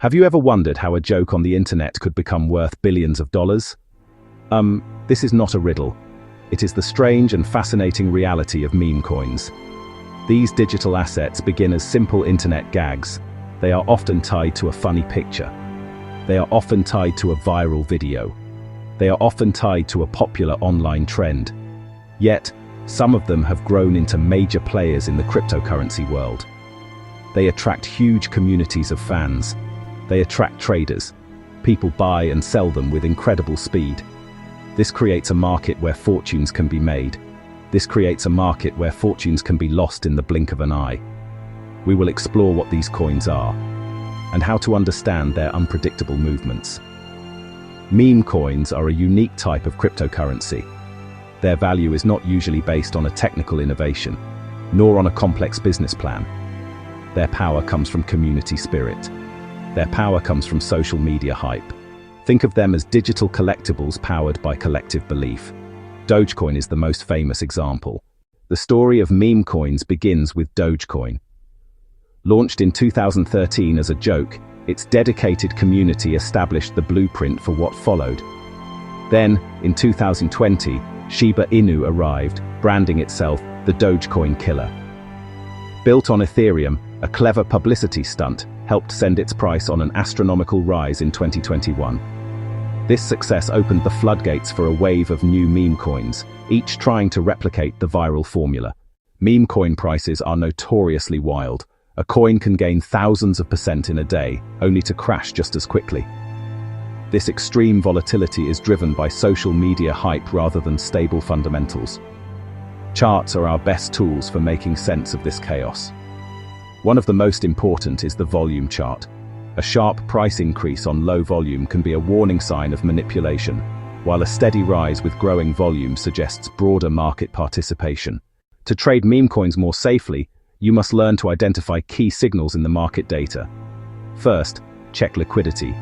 Have you ever wondered how a joke on the internet could become worth billions of dollars? This is not a riddle. It is the strange and fascinating reality of meme coins. These digital assets begin as simple internet gags. They are often tied to a funny picture. They are often tied to a viral video. They are often tied to a popular online trend. Yet, some of them have grown into major players in the cryptocurrency world. They attract huge communities of fans. They attract traders. People buy and sell them with incredible speed. This creates a market where fortunes can be made. This creates a market where fortunes can be lost in the blink of an eye. We will explore what these coins are and how to understand their unpredictable movements. Meme coins are a unique type of cryptocurrency. Their value is not usually based on a technical innovation, nor on a complex business plan. Their power comes from community spirit. Their power comes from social media hype. Think of them as digital collectibles powered by collective belief. Dogecoin is the most famous example. The story of meme coins begins with Dogecoin. Launched in 2013 as a joke, its dedicated community established the blueprint for what followed. Then, in 2020, Shiba Inu arrived, branding itself the Dogecoin killer. Built on Ethereum, a clever publicity stunt helped send its price on an astronomical rise in 2021. This success opened the floodgates for a wave of new meme coins, each trying to replicate the viral formula. Meme coin prices are notoriously wild. A coin can gain thousands of % in a day, only to crash just as quickly. This extreme volatility is driven by social media hype rather than stable fundamentals. Charts are our best tools for making sense of this chaos. One of the most important is the volume chart. A sharp price increase on low volume can be a warning sign of manipulation, while a steady rise with growing volume suggests broader market participation. To trade meme coins more safely, you must learn to identify key signals in the market data. First, check liquidity.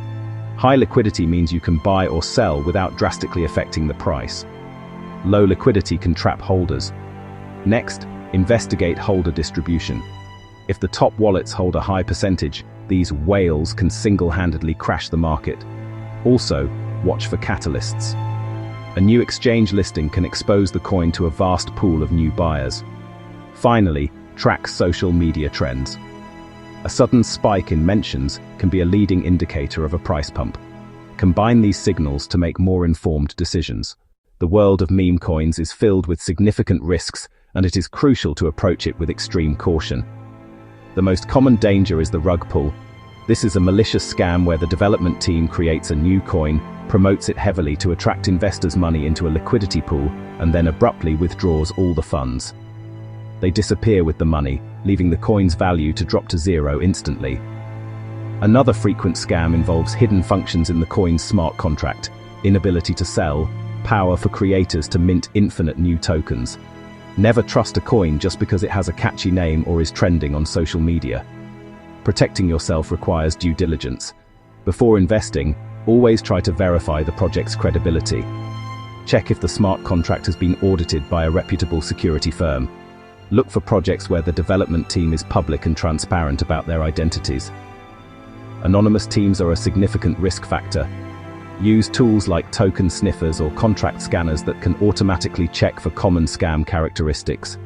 High liquidity means you can buy or sell without drastically affecting the price. Low liquidity can trap holders. Next, investigate holder distribution. If the top wallets hold a high percentage, these whales can single-handedly crash the market. Also, watch for catalysts. A new exchange listing can expose the coin to a vast pool of new buyers. Finally, track social media trends. A sudden spike in mentions can be a leading indicator of a price pump. Combine these signals to make more informed decisions. The world of meme coins is filled with significant risks, and it is crucial to approach it with extreme caution. The most common danger is the rug pull. This is a malicious scam where the development team creates a new coin, promotes it heavily to attract investors' money into a liquidity pool, and then abruptly withdraws all the funds. They disappear with the money, leaving the coin's value to drop to zero instantly. Another frequent scam involves hidden functions in the coin's smart contract, inability to sell, power for creators to mint infinite new tokens. Never trust a coin just because it has a catchy name or is trending on social media. Protecting yourself requires due diligence. Before investing, always try to verify the project's credibility. Check if the smart contract has been audited by a reputable security firm. Look for projects where the development team is public and transparent about their identities. Anonymous teams are a significant risk factor. Use tools like token sniffers or contract scanners that can automatically check for common scam characteristics.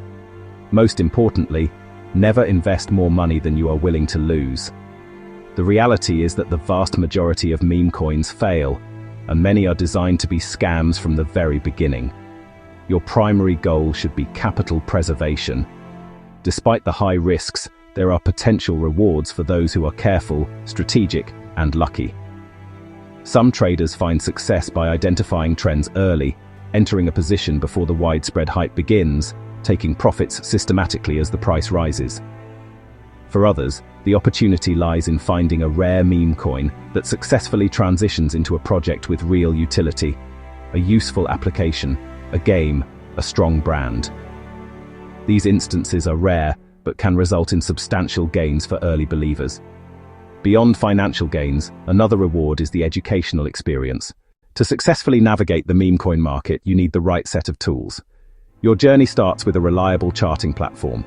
Most importantly, never invest more money than you are willing to lose. The reality is that the vast majority of meme coins fail, and many are designed to be scams from the very beginning. Your primary goal should be capital preservation. Despite the high risks, there are potential rewards for those who are careful, strategic, and lucky. Some traders find success by identifying trends early, entering a position before the widespread hype begins, taking profits systematically as the price rises. For others, the opportunity lies in finding a rare meme coin that successfully transitions into a project with real utility, a useful application, a game, a strong brand. These instances are rare, but can result in substantial gains for early believers. Beyond financial gains, another reward is the educational experience. To successfully navigate the meme coin market, you need the right set of tools. Your journey starts with a reliable charting platform.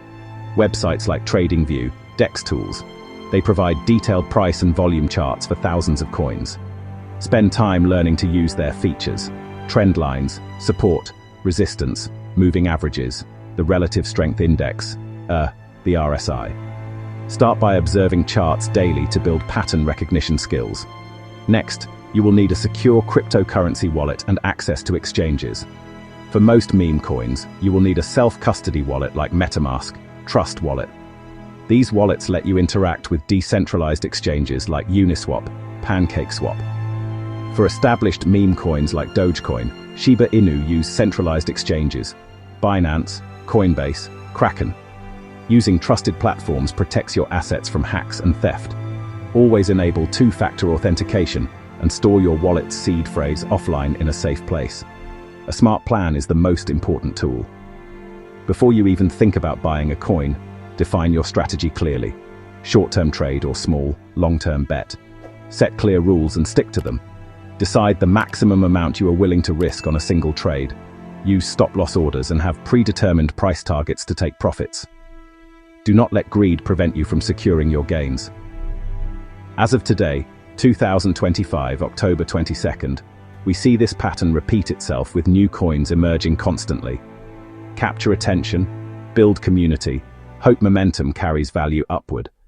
Websites like TradingView, DEX tools. They provide detailed price and volume charts for thousands of coins. Spend time learning to use their features: trend lines, support, resistance, moving averages, the relative strength index, the RSI. Start by observing charts daily to build pattern recognition skills. Next, you will need a secure cryptocurrency wallet and access to exchanges. For most meme coins, you will need a self-custody wallet like MetaMask, Trust Wallet. These wallets let you interact with decentralized exchanges like Uniswap, PancakeSwap. For established meme coins like Dogecoin, Shiba Inu use centralized exchanges: Binance, Coinbase, Kraken. Using trusted platforms protects your assets from hacks and theft. Always enable two-factor authentication and store your wallet's seed phrase offline in a safe place. A smart plan is the most important tool. Before you even think about buying a coin, define your strategy clearly. Short-term trade or small, long-term bet. Set clear rules and stick to them. Decide the maximum amount you are willing to risk on a single trade. Use stop-loss orders and have predetermined price targets to take profits. Do not let greed prevent you from securing your gains. As of today, 2025, October 22nd, we see this pattern repeat itself with new coins emerging constantly. Capture attention, build community, hope momentum carries value upward.